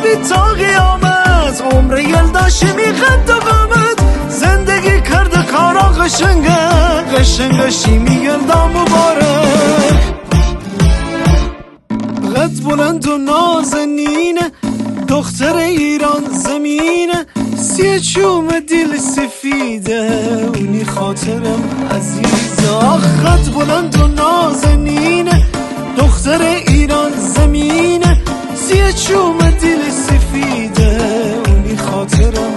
بی تا قیامت، عمر یلداش میخند و قامت، زندگی کرده کارا قشنگه، قشنگه شیمی یلدا مبارک. قد بلند و نازنینه، دختر ایران زمینه، سی چوم دل سفیده، اونی خاطرم عزیزه. قد بلند و نازنینه، دختر ایران زمینه، سی چوم دل سفیده، اونی خاطرم